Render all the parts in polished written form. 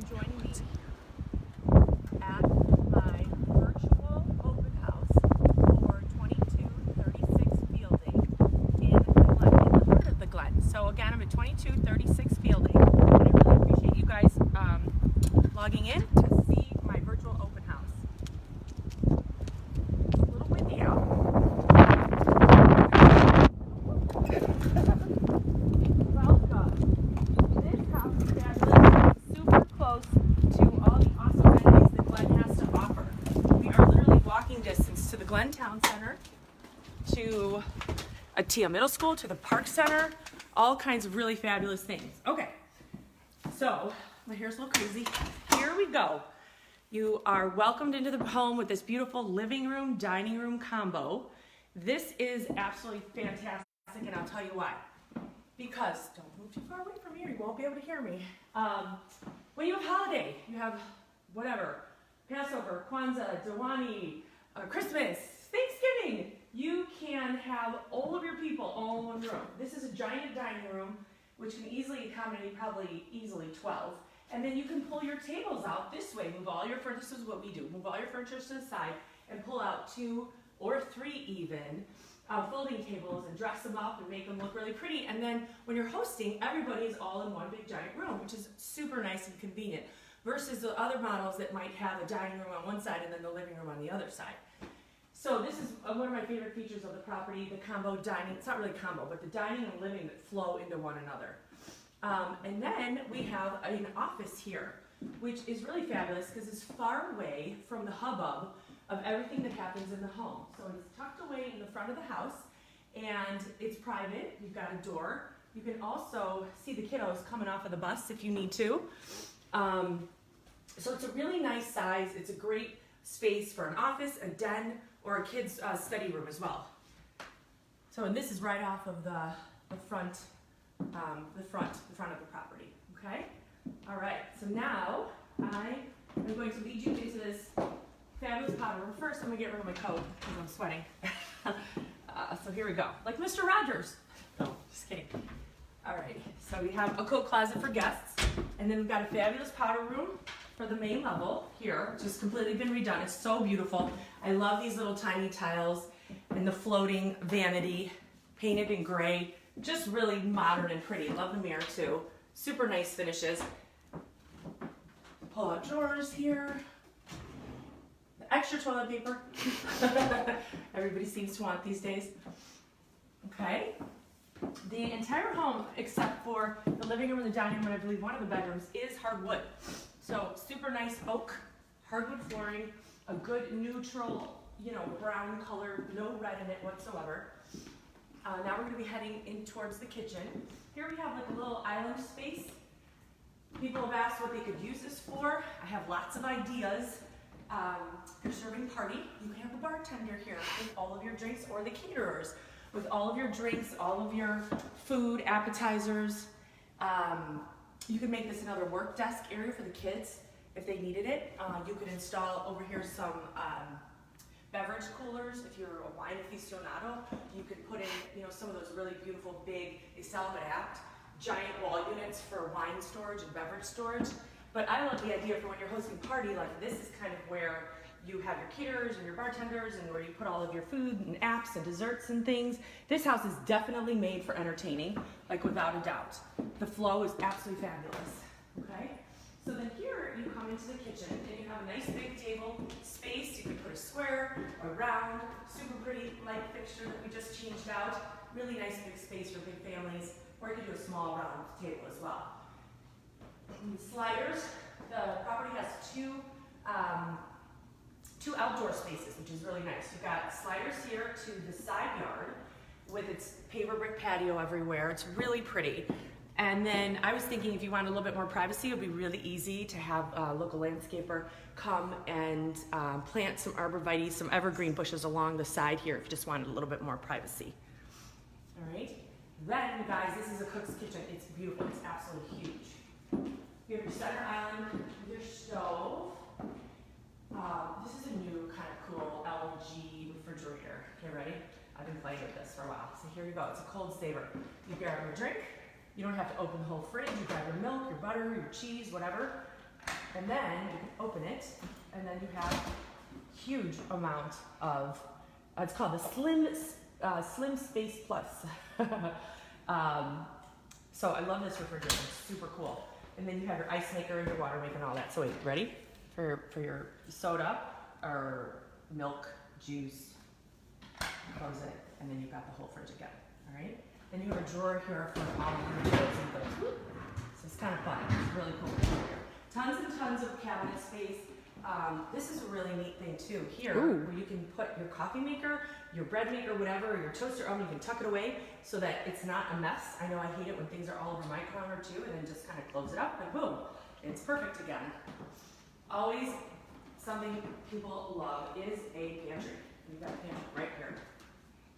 joining me at my virtual open house for 2236 Fielding in the heart of the Glen. So again, I'm at 2236 Fielding, and I really appreciate you guys logging in to see my virtual open house. It's a little windy out. To the Glen Town Center, to Attea Middle School, to the Park Center, all kinds of really fabulous things. Okay, so my hair's a little crazy. Here we go. You are welcomed into the home with this beautiful living room, dining room combo. This is absolutely fantastic, and I'll tell you why. Because, don't move too far away from here, you won't be able to hear me. When you have holiday, you have whatever, Passover, Kwanzaa, Diwali, Christmas, Thanksgiving, you can have all of your people all in one room. This is a giant dining room, which can easily accommodate probably easily 12. And then you can pull your tables out this way, move all your furniture, this is what we do, move all your furniture to the side and pull out 2 or 3 even folding tables and dress them up and make them look really pretty. And then when you're hosting, everybody is all in one big giant room, which is super nice and convenient, versus the other models that might have a dining room on one side and then the living room on the other side. So this is one of my favorite features of the property, the combo dining. It's not really combo, but the dining and living that flow into one another. And then we have an office here, which is really fabulous because it's far away from the hubbub of everything that happens in the home. So it's tucked away in the front of the house, and it's private. You've got a door. You can also see the kiddos coming off of the bus if you need to. So it's a really nice size. It's a great space for an office, a den, or a kid's study room as well. So, and this is right off of the front of the property. Okay. All right. So now I am going to lead you into this fabulous powder room. First, I'm going to get rid of my coat because I'm sweating. So here we go. Like Mr. Rogers. No, just kidding. All right. So we have a coat closet for guests, and then we've got a fabulous powder room for the main level here, which has completely been redone. It's so beautiful. I love these little tiny tiles and the floating vanity, painted in gray. Just really modern and pretty. Love the mirror too. Super nice finishes. Pull out drawers here. The extra toilet paper. Everybody seems to want these days. Okay. The entire home, except for the living room and the dining room, and I believe one of the bedrooms, is hardwood. So super nice oak, hardwood flooring, a good neutral, brown color, no red in it whatsoever. Now we're going to be heading in towards the kitchen. Here we have like a little island space. People have asked what they could use this for. I have lots of ideas. If you're serving party, you can have the bartender here with all of your drinks, or the caterers with all of your drinks, all of your food, appetizers. You could make this another work desk area for the kids if they needed it. You could install over here some beverage coolers. If you're a wine aficionado, you could put in some of those really beautiful big, they sell them at Apt, giant wall units for wine storage and beverage storage. But I love the idea for when you're hosting a party, like this is kind of where you have your caterers and your bartenders and where you put all of your food and apps and desserts and things. This house is definitely made for entertaining, like without a doubt. The flow is absolutely fabulous, okay? So then here you come into the kitchen and you have a nice big table space. You can put a square, a round, super pretty light fixture that we just changed out. Really nice big space for big families, or you can do a small round table as well. Sliders, the property has two outdoor spaces, which is really nice. You've got sliders here to the side yard with its paver brick patio everywhere. It's really pretty. And then I was thinking if you want a little bit more privacy, it would be really easy to have a local landscaper come and plant some arborvitae, some evergreen bushes along the side here if you just wanted a little bit more privacy. All right. Then, you guys, this is a cook's kitchen. It's beautiful. It's absolutely huge. You have your center island with your stove. This is a new kind of cool LG refrigerator. Okay, ready? I've been playing with this for a while. So here you go. It's a cold saver. You grab your drink. You don't have to open the whole fridge. You grab your milk, your butter, your cheese, whatever. And then you can open it, and then you have huge amount of, it's called the Slim Space Plus. So I love this refrigerator, it's super cool. And then you have your ice maker and your water maker and all that. So wait, ready? For your soda or milk, juice, close it, and then you've got the whole fridge again, all right? Then you have a drawer here for all of your goods and things. So it's kind of fun, it's really cool refrigerator. Tons and tons of cabinet space. This is a really neat thing too here, where you can put your coffee maker, your bread maker, whatever, your toaster oven, you can tuck it away so that it's not a mess. I know I hate it when things are all over my counter too, and then just kind of close it up and boom, it's perfect again. Always something people love is a pantry. You've got a pantry right here,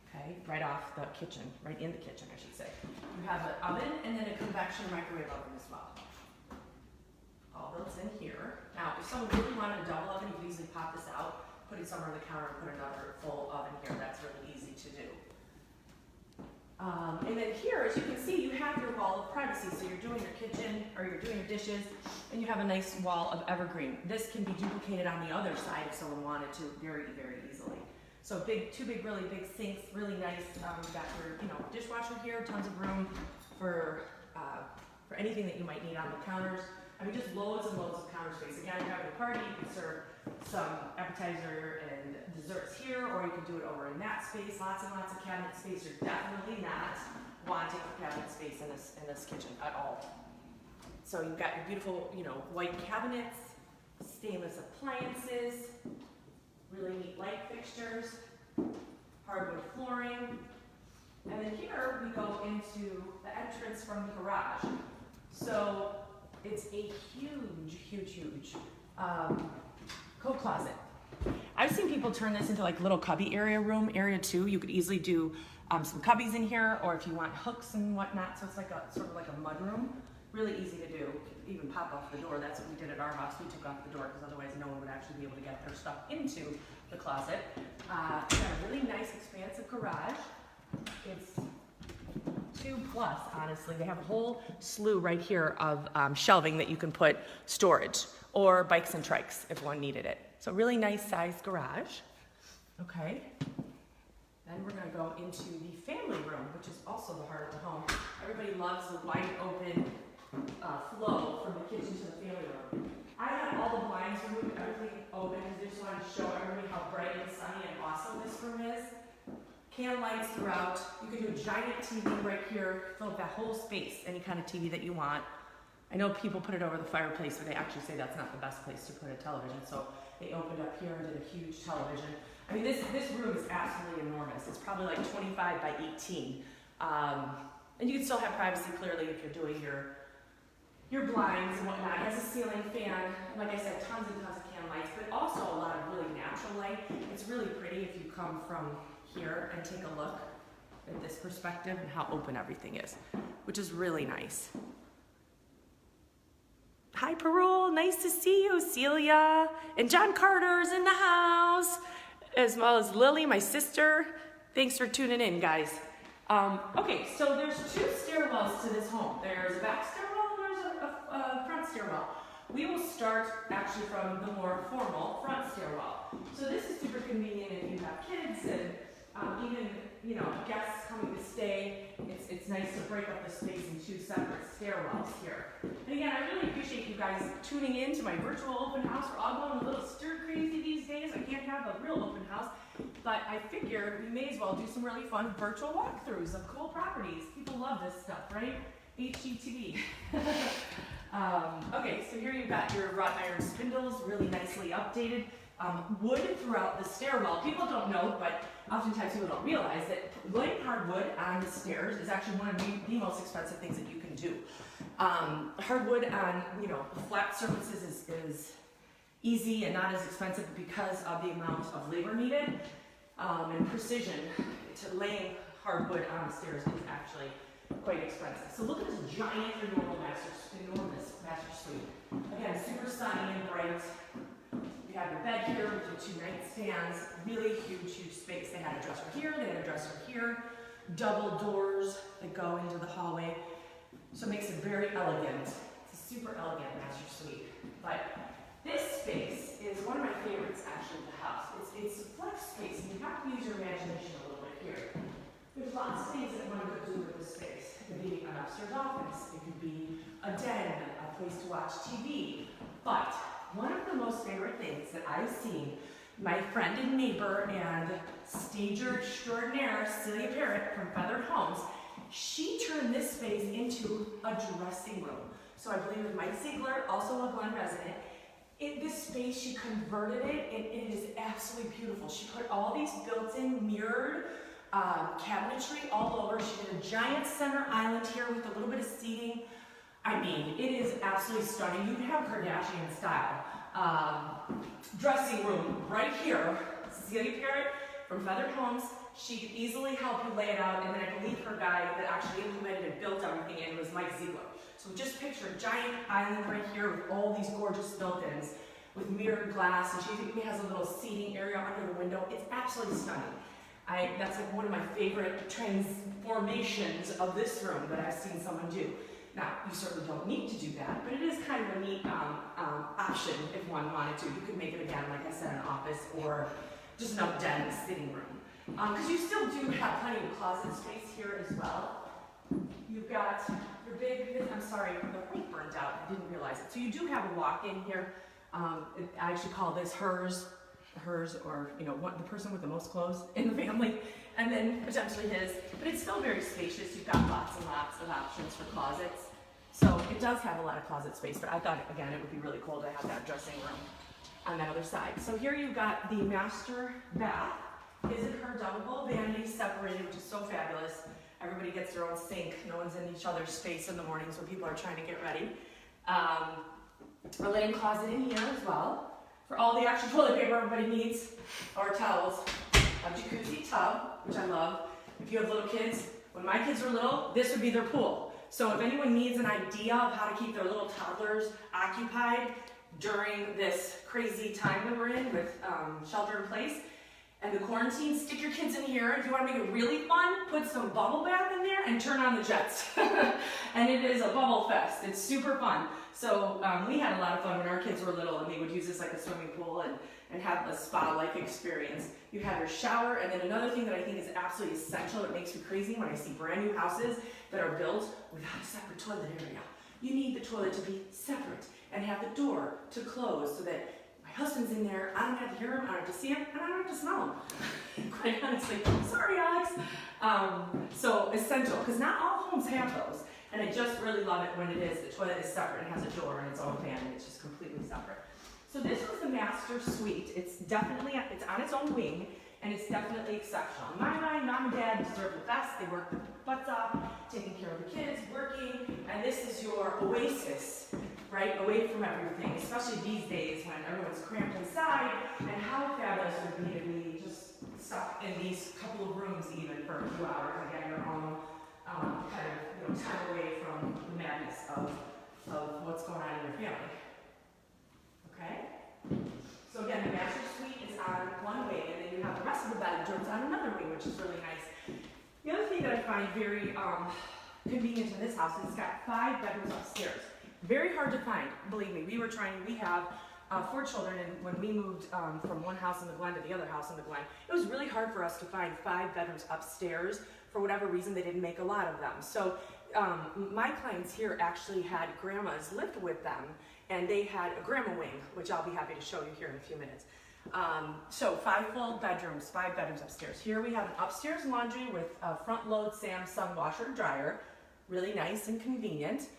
okay, right off the kitchen, right in the kitchen I should say. You have an oven and then a convection microwave oven as well. All those in here. Now, if someone really wanted a double oven, you could easily pop this out, put it somewhere on the counter, and put another full oven here. That's really easy to do. And then here, as you can see, you have your wall of privacy. So you're doing your kitchen, or you're doing your dishes, and you have a nice wall of evergreen. This can be duplicated on the other side if someone wanted to, very, very easily. So two big, really big sinks, really nice. You've got your, dishwasher here, tons of room for anything that you might need on the counters. I mean, just loads and loads of counter space. Again, if you're having a party, you can serve some appetizer and desserts here, or you can do it over in that space. Lots and lots of cabinet space. You're definitely not wanting for cabinet space in this kitchen at all. So you've got your beautiful, white cabinets, stainless appliances, really neat light fixtures, hardwood flooring, and then here we go into the entrance from the garage. So it's a huge coat closet. I've seen people turn this into like little cubby area too. You could easily do some cubbies in here, or if you want hooks and whatnot. So it's like sort of like a mud room. Really easy to do. Even pop off the door. That's what we did at our house. We took off the door because otherwise no one would actually be able to get their stuff into the closet. Got a really nice expansive garage. It's 2+, honestly. They have a whole slew right here of shelving that you can put storage, or bikes and trikes if one needed it. So really nice sized garage. Okay. Then we're gonna go into the family room, which is also the heart of the home. Everybody loves the wide open flow from the kitchen to the family room. I had all the blinds removed, everything open, because I just wanted to show everybody how bright and sunny and awesome this room is. Can lights throughout. You can do a giant TV right here, fill up that whole space, any kind of TV that you want. I know people put it over the fireplace, but they actually say that's not the best place to put a television, so they opened up here and did a huge television. I mean, this room is absolutely enormous. It's probably like 25 by 18. And you can still have privacy clearly if you're doing your blinds and whatnot. It has a ceiling fan, like I said, tons and tons of can lights, but also a lot of really natural light. It's really pretty if you come from here and take a look at this perspective and how open everything is, which is really nice. Hi, Parole, nice to see you, Celia. And John Carter's in the house, as well as Lily, my sister. Thanks for tuning in, guys. Okay, so there's 2 stairwells to this home. There's a back stairwell and there's a front stairwell. We will start actually from the more formal front stairwell. So this is super convenient if you have kids and even guests coming to stay. It's nice to break up the space in 2 separate stairwells here. And again, I really appreciate you guys tuning in to my virtual open house. We're all going a little stir crazy these days. I can't have a real open house, but I figured we may as well do some really fun virtual walkthroughs of cool properties. People love this stuff, right? HGTV. Okay, so here you've got your wrought iron spindles, really nicely updated. Wood throughout the stairwell. People don't know, but oftentimes people don't realize that laying hardwood on the stairs is actually one of the most expensive things that you can do. Hardwood on flat surfaces is easy and not as expensive because of the amount of labor needed and precision. To laying hardwood on the stairs is actually quite expensive. So look at this giant enormous master suite. Again, super sunny and bright. You have your bed here with your 2 nightstands, really huge space. They had a dresser here, they had a dresser here, double doors that go into the hallway. So it makes it very elegant. It's a super elegant master suite. But this space is one of my favorites actually of the house. It's a flex space, and you have to use your imagination a little bit here. There's lots of things that one could do with this space. It could be an upstairs office, it could be a den, a place to watch TV. But one of the most favorite things that I've seen my friend and neighbor and stager extraordinaire, Celia Parrott from Feathered Homes, she turned this space into a dressing room. So I believe with Mike Ziegler, also a Glen resident, this space, she converted it, and it is absolutely beautiful. She put all these built-in mirrored cabinetry all over. She did a giant center island here with a little bit of seating. I mean, it is absolutely stunning. You can have Kardashian style. Dressing room right here. Celia Parrott from Feathered Homes. She could easily help you lay it out, and then I believe her guy that actually implemented and built everything in was Mike Ziegler. So just picture a giant island right here with all these gorgeous built-ins with mirrored glass, and she even has a little seating area under the window. It's absolutely stunning. That's like one of my favorite transformations of this room that I've seen someone do. Now, you certainly don't need to do that, but it is kind of a neat option if one wanted to. You could make it again, like I said, an office or just an den sitting room. Because you still do have plenty of closet space here as well. You've got your big, I'm sorry, the light burned out, I didn't realize it. So you do have a walk-in here. I actually call this hers, or the person with the most clothes in the family, and then potentially his. But it's still very spacious. You've got lots and lots of options for closets. So it does have a lot of closet space, but I thought, again, it would be really cool to have that dressing room on that other side. So here you've got the master bath. His and her double vanities separated, which is so fabulous. Everybody gets their own sink. No one's in each other's space in the mornings when people are trying to get ready. A linen closet in here as well for all the extra toilet paper everybody needs, or towels. A jacuzzi tub, which I love. If you have little kids, when my kids were little, this would be their pool. So if anyone needs an idea of how to keep their little toddlers occupied during this crazy time that we're in with shelter in place, and the quarantine, stick your kids in here. If you want to make it really fun, put some bubble bath in there and turn on the jets. And it is a bubble fest. It's super fun. So we had a lot of fun when our kids were little, and they would use this like a swimming pool and have a spa-like experience. You have your shower, and then another thing that I think is absolutely essential, it makes me crazy when I see brand new houses that are built without a separate toilet area. You need the toilet to be separate and have the door to close so that my husband's in there, I don't have to hear him, I don't have to see him, and I don't have to smell him. Quite honestly, sorry Alex. So essential, because not all homes have those. And I just really love it when it is, the toilet is separate and has a door and its own fan, and it's just completely separate. So this was the master suite. It's on its own wing, and it's definitely exceptional. In my mind, mom and dad deserve the best. They work their butts off, taking care of the kids, working, and this is your oasis, right, away from everything, especially these days when everyone's cramped inside, and how fabulous it would be to be just stuck in these couple of rooms even for a few hours and get your own time away from the madness of what's going on in your family. Okay? So again, the master suite is on one wing, and then you have the rest of the bedrooms on another wing, which is really nice. The other thing that I find very convenient in this house is it's got 5 bedrooms upstairs. Very hard to find, believe me. We have 4 children, and when we moved from one house in the Glen to the other house in the Glen, it was really hard for us to find 5 bedrooms upstairs. For whatever reason, they didn't make a lot of them. So my clients here actually had grandmas live with them, and they had a grandma wing, which I'll be happy to show you here in a few minutes. So 5 full bedrooms, 5 bedrooms upstairs. Here we have an upstairs laundry with a front load Samsung washer and dryer. Really nice and convenient.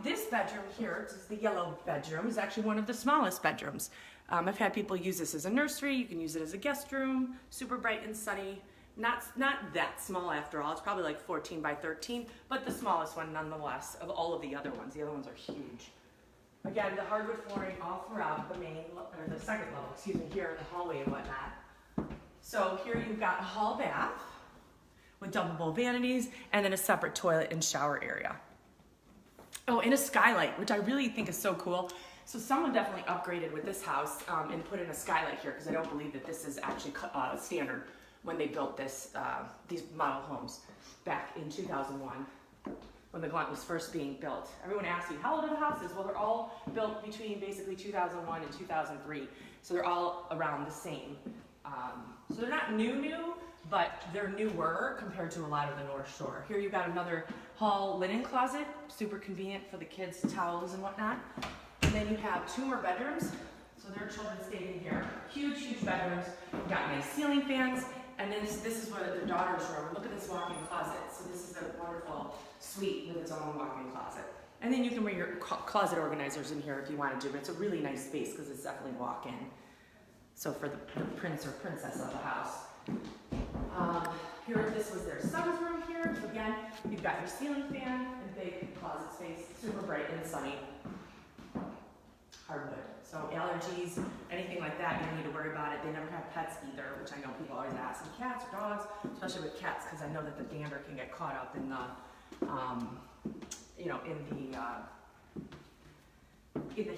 This bedroom here, this is the yellow bedroom, is actually one of the smallest bedrooms. I've had people use this as a nursery. You can use it as a guest room, super bright and sunny. Not that small after all. It's probably like 14 by 13, but the smallest one nonetheless of all of the other ones. The other ones are huge. Again, the hardwood flooring all throughout the second level, here in the hallway and whatnot. So here you've got a hall bath with double bowl vanities and then a separate toilet and shower area. Oh, and a skylight, which I really think is so cool. So someone definitely upgraded with this house and put in a skylight here, because I don't believe that this is actually standard when they built these model homes back in 2001. when the Glen was first being built. Everyone asks me, how old are the houses? Well, they're all built between basically 2001 and 2003. So they're all around the same. So they're not new, but they're newer compared to a lot of the North Shore. Here you've got another hall linen closet, super convenient for the kids' towels and whatnot. And then you have 2 more bedrooms. So their children stayed in here. Huge bedrooms. You've got nice ceiling fans. And then this is where their daughter's room. Look at this walk-in closet. So this is a wonderful suite with its own walk-in closet. And then you can bring your closet organizers in here if you want to do, but it's a really nice space because it's definitely walk-in. So for the prince or princess of the house. Here, this was their son's room here. So again, you've got your ceiling fan and big closet space, super bright and sunny. Hardwood. So allergies, anything like that, you don't need to worry about it. They never have pets either, which I know people always ask. And cats or dogs, especially with cats, because I know that the dander can get caught up in the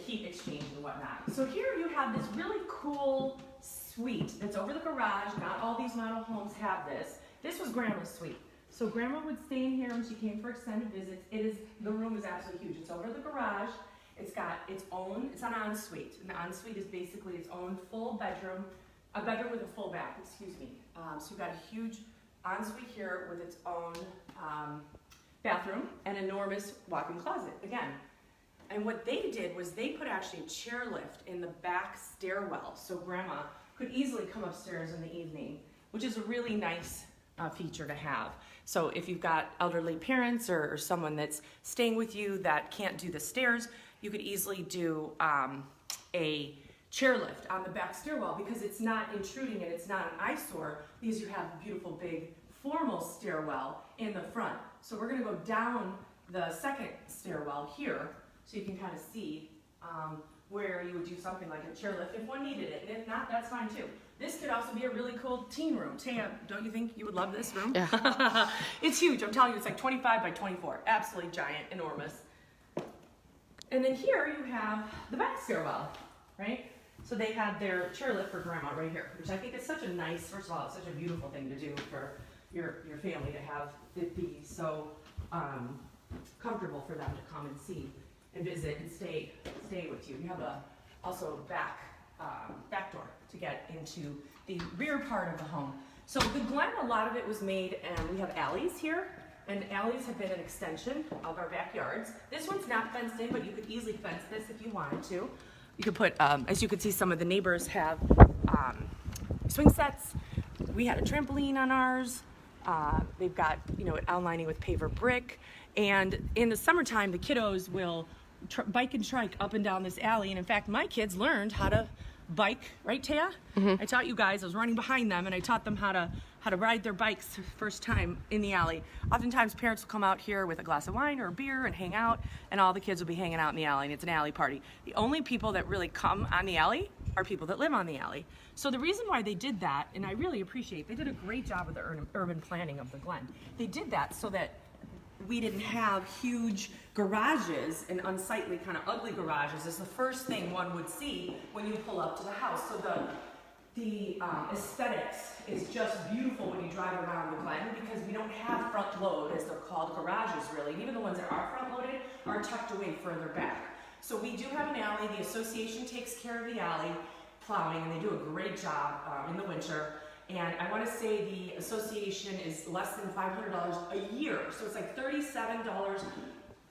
heat exchange and whatnot. So here you have this really cool suite that's over the garage. Not all these model homes have this. This was Grandma's suite. So Grandma would stay in here when she came for extended visits. The room is absolutely huge. It's over the garage. It's got its own, it's an ensuite. An ensuite is basically its own full bedroom, a bedroom with a full bath, excuse me. So you've got a huge ensuite here with its own bathroom and enormous walk-in closet, again. And what they did was they put actually a chairlift in the back stairwell, so Grandma could easily come upstairs in the evening, which is a really nice feature to have. So if you've got elderly parents or someone that's staying with you that can't do the stairs, you could easily do a chairlift on the back stairwell because it's not intruding and it's not an eyesore because you have a beautiful big formal stairwell in the front. So we're gonna go down the second stairwell here so you can kind of see where you would do something like a chairlift if one needed it, and if not, that's fine too. This could also be a really cool teen room. Taya, don't you think you would love this room? Yeah. It's huge, I'm telling you, it's like 25 by 24, absolutely giant, enormous. And then here you have the back stairwell, right? So they had their chairlift for Grandma right here, which I think is such a nice, first of all, it's such a beautiful thing to do for your family to have it be so comfortable for them to come and see and visit and stay with you. You have also back door to get into the rear part of the home. So the Glen, a lot of it was made, and we have alleys here, and alleys have been an extension of our backyards. This one's not fenced in, but you could easily fence this if you wanted to. You could put, as you can see, some of the neighbors have swing sets. We had a trampoline on ours. They've got, outlining with paver brick. And in the summertime, the kiddos will bike and trike up and down this alley. And in fact, my kids learned how to bike, right, Taya? Mm-hmm. I taught you guys, I was running behind them, and I taught them how to ride their bikes first time in the alley. Oftentimes, parents will come out here with a glass of wine or a beer and hang out, and all the kids will be hanging out in the alley, and it's an alley party. The only people that really come on the alley are people that live on the alley. So the reason why they did that, and I really appreciate, they did a great job with the urban planning of the Glen. They did that so that we didn't have huge garages and unsightly, kind of ugly garages is the first thing one would see when you pull up to the house. So the aesthetics is just beautiful when you drive around the Glen because we don't have front load, as they're called, garages really. And even the ones that are front loaded are tucked away further back. So we do have an alley. The association takes care of the alley plowing, and they do a great job in the winter. And I want to say the association is less than $500 a year. So it's like $37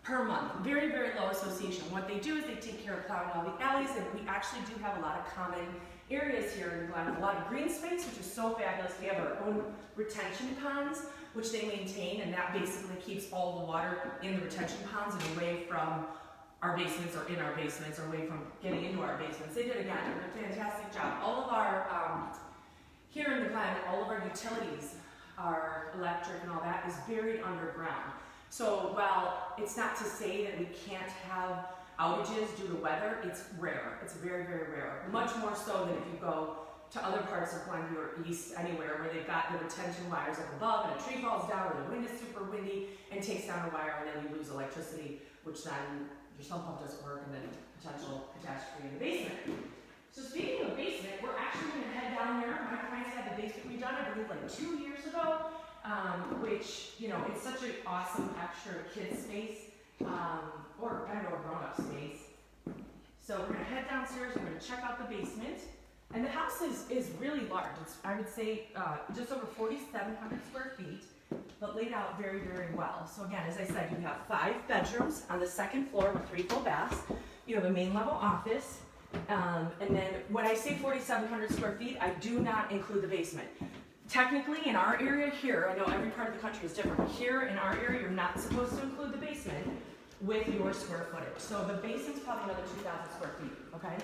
per month. Very, very low association. What they do is they take care of plowing all the alleys, and we actually do have a lot of common areas here in the Glen. A lot of green space, which is so fabulous. We have our own retention ponds, which they maintain, and that basically keeps all the water in the retention ponds and away from our basements or in our basements or away from getting into our basements. They did, again, a fantastic job. All of our here in the Glen, all of our utilities, our electric and all that is buried underground. So while it's not to say that we can't have outages due to weather, it's rare. It's very, very rare. Much more so than if you go to other parts of Glenview or east, anywhere where they've got the retention wires up above and a tree falls down or the wind is super windy and takes down a wire and then you lose electricity, which then your sump pump doesn't work and then potential catastrophe in the basement. So speaking of basement, we're actually going to head down there. My clients had the basement redone, I believe, like 2 years ago. which, you know, it's such an awesome extra kid space, or I don't know, grown-up space. So we're gonna head downstairs, we're gonna check out the basement. And the house is really large. It's, I would say, just over 4,700 square feet, but laid out very, very well. So again, as I said, you have 5 bedrooms on the second floor with 3 full baths. You have a main level office. And then when I say 4,700 square feet, I do not include the basement. Technically, in our area here, I know every part of the country is different, but here in our area, you're not supposed to include the basement with your square footage. So the basement's probably another 2,000 square feet, okay?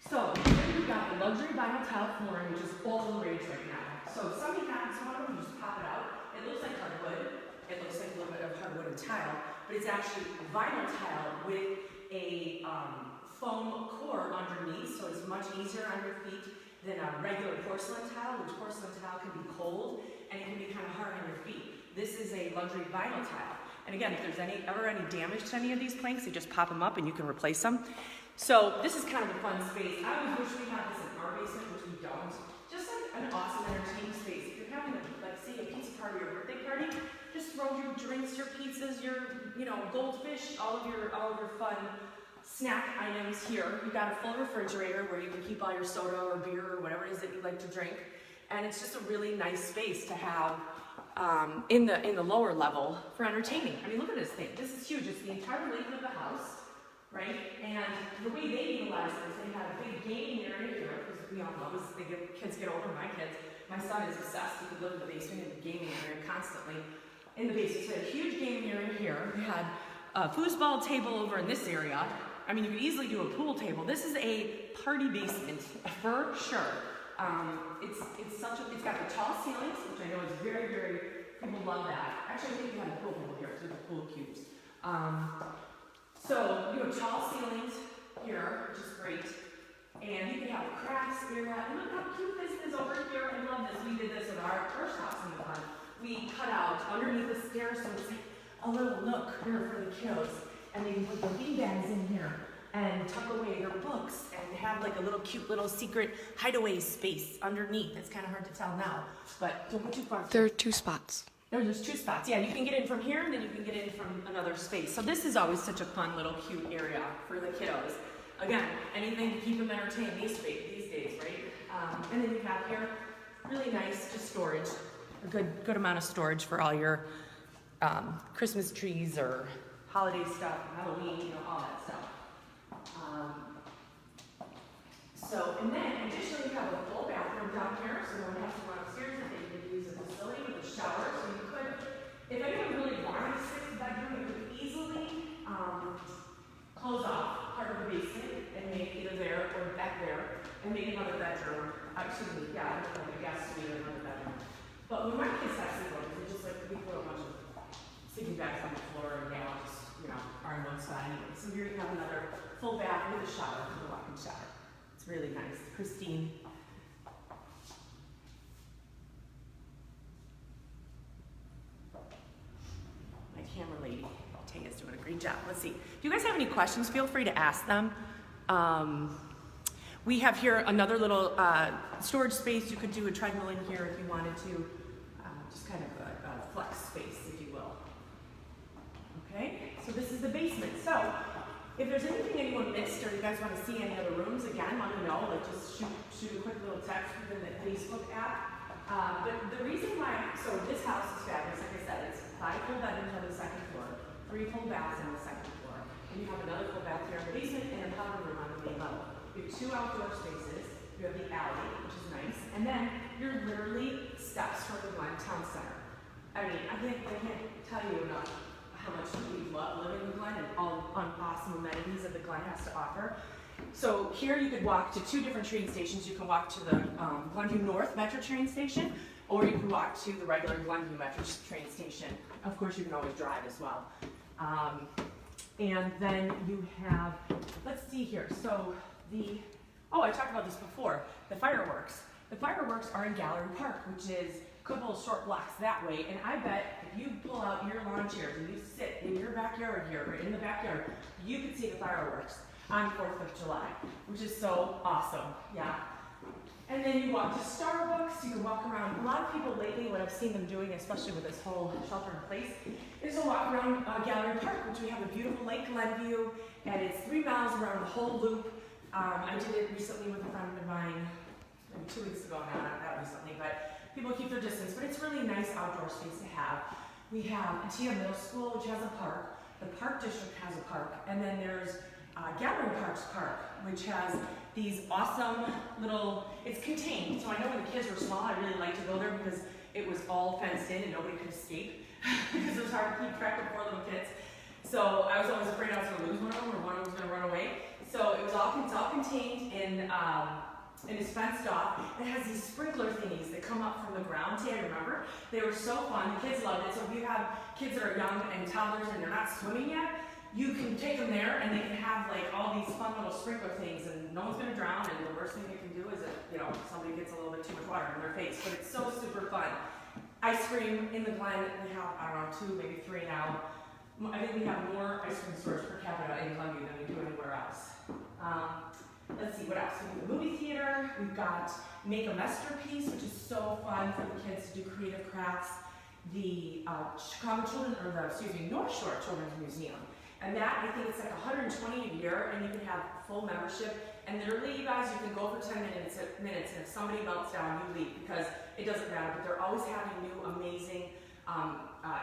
So here you've got the luxury vinyl tile flooring, which is all the rage right now. So if something happens to one of them, you just pop it out. It looks like hardwood. It looks like a little bit of hardwood and tile, but it's actually vinyl tile with a foam core underneath, so it's much easier on your feet than a regular porcelain tile, which porcelain tile can be cold and it can be kind of hard on your feet. This is a luxury vinyl tile. And again, if there's ever any damage to any of these planks, you just pop them up and you can replace them. So this is kind of a fun space. I always wish we had this in our basement, which we don't. Just like an awesome entertaining space. If you're having say a pizza party or a birthday party, just throw your drinks, your pizzas, your goldfish, all of your fun snack items here. You've got a full refrigerator where you can keep all your soda or beer or whatever it is that you like to drink. And it's just a really nice space to have in the lower level for entertaining. I mean, look at this thing. This is huge. It's the entire length of the house. Right? And the way they utilize this, they have a big gaming area here, because we all know as kids get older, my son is obsessed. He could live in the basement and the gaming area constantly in the basement. So they had a huge gaming area here. They had a foosball table over in this area. I mean, you could easily do a pool table. This is a party basement for sure. It's got the tall ceilings, which I know is very, very, people love that. Actually, I think we have a pool table here, so the pool cubes. So you have tall ceilings here, which is great. And you can have a crafts area. And look how cute this is over here. I love this. We did this with our first house in the front. We cut out underneath the stairs, so it's like a little nook here for the kiddos. And they can put their bean bags in here and tuck away their books and have like a little cute little secret hideaway space underneath. It's kind of hard to tell now, but don't go too far. There are 2 spots. There's 2 spots. Yeah, you can get in from here, and then you can get in from another space. So this is always such a fun little cute area for the kiddos. Again, anything to keep them entertained these days, right? And then you have here really nice just storage, a good amount of storage for all your Christmas trees or holiday stuff, Halloween, all that stuff. And then additionally, you have a full bathroom down here, so no one has to go upstairs if they could use a facility with a shower. So you could, if anyone really wanted a 6th bedroom, you could easily close off part of the basement and make either there or back there and make another bedroom. Excuse me, yeah, like a guest suite or another bedroom. But when my kids have sleepovers, they just like we put a bunch of sleeping bags on the floor and they all just are in one spot anyway. So here you have another full bath with a shower for the walk-in shower. It's really nice, pristine. My camera lady, Attea's doing a great job. Let's see. If you guys have any questions, feel free to ask them. We have here another little storage space. You could do a treadmill in here if you wanted to. Just kind of a flex space, if you will. Okay, so this is the basement. So if there's anything anyone missed or you guys want to see any other rooms, again, let me know. Like just shoot a quick little text within the Facebook app. But the reason why, so this house is fabulous. Like I said, it's 5 full bedrooms on the second floor, 3 full baths on the second floor. And you have another full bath here in the basement and a powder room on the main level. You have 2 outdoor spaces. You have the alley, which is nice. And then you're literally steps from the Glen Town Center. I mean, I can't tell you enough how much we love living in Glen and all awesome amenities that the Glen has to offer. So here you could walk to 2 different train stations. You can walk to the Glenview North Metra Train Station, or you can walk to the regular Glenview Metra Train Station. Of course, you can always drive as well. And then you have, let's see here. So I talked about this before, the fireworks. The fireworks are in Gallery Park, which is a couple of short blocks that way. And I bet if you pull out your lawn chairs and you sit in your backyard here, or in the backyard, you could see the fireworks on 4th of July, which is so awesome, yeah. And then you walk to Starbucks, you can walk around. A lot of people lately, what I've seen them doing, especially with this whole shelter in place, is to walk around Gallery Park, which we have a beautiful Lake Glenview, and it's 3 miles around the whole loop. I did it recently with a friend of mine, maybe 2 weeks ago now, not that recently, but people keep their distance, but it's really a nice outdoor space to have. We have Attea Middle School, which has a park. The Park District has a park, and then there's Glenbrook Park, which has these awesome little, it's contained. So I know when the kids were small, I really liked to go there because it was all fenced in and nobody could escape because it was hard to keep track of 4 little kids. So I was always afraid I was going to lose one of them or one of them was going to run away. So it's all contained in and it's fenced off. It has these sprinkler thingies that come up from the ground. See, I remember. They were so fun. The kids loved it. So if you have kids that are young and toddlers and they're not swimming yet, you can take them there and they can have like all these fun little sprinkler things and no one's going to drown, and the worst thing you can do is if, you know, somebody gets a little bit too much water in their face, but it's so super fun. Ice cream in the Glen, we have, I don't know, 2, maybe 3 now. I think we have more ice cream stores per capita in Glenview than we do anywhere else. Let's see, what else? We have the movie theater, we've got Make a Masterpiece, which is so fun for the kids to do creative crafts. The North Shore Children's Museum. And that, I think it's like $120 a year, and you can have full membership. And literally, you guys, you can go for 10 minutes, and if somebody melts down, you leave, because it doesn't matter. But they're always having new, amazing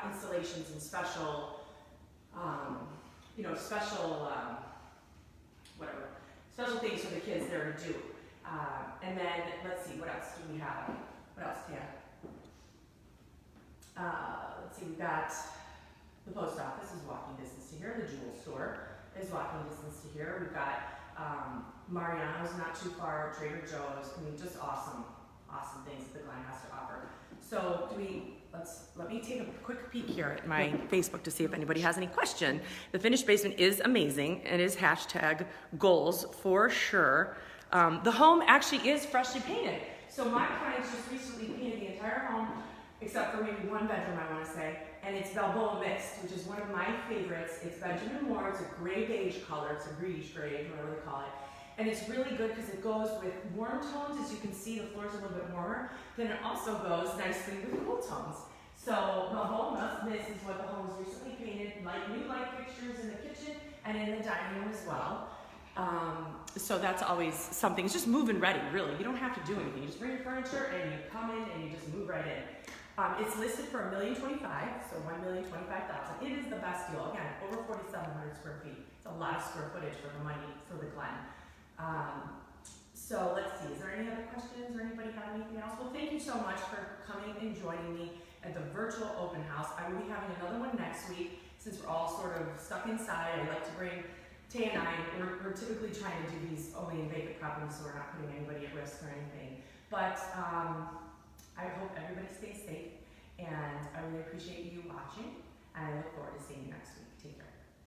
installations and special, special things for the kids there to do. And then, let's see, what else do we have? What else, Tia? Let's see, we've got the post office is walking distance to here. The jewel store is walking distance to here. We've got Mariano's not too far, Trader Joe's. I mean, just awesome things that the Glen has to offer. So let me take a quick peek here at my Facebook to see if anybody has any question. The finished basement is amazing. It is #goals for sure. The home actually is freshly painted. So my clients just recently painted the entire home, except for maybe 1 bedroom, I want to say, and it's Balboa mixed, which is one of my favorites. It's Benjamin Moore. It's a gray beige color. It's a greenish gray, whatever they call it. And it's really good because it goes with warm tones. As you can see, the floor's a little bit warmer. Then it also goes nicely with cool tones. So Balboa, this is what the home was recently painted, like new light fixtures in the kitchen and in the dining room as well. So that's always something. It's just move and ready, really. You don't have to do anything. You just bring your furniture and you come in and you just move right in. It's listed for $1,025,000, so $1,025,000. It is the best deal. Again, over 4,700 square feet. It's a lot of square footage for the money for the Glen. So let's see. Is there any other questions or anybody have anything else? Well, thank you so much for coming and joining me at the virtual open house. I will be having another one next week since we're all sort of stuck inside. I like to bring Tay and I. We're typically trying to do these only in vacant properties, so we're not putting anybody at risk or anything. But I hope everybody stays safe, and I really appreciate you watching, and I look forward to seeing you next week. Take care.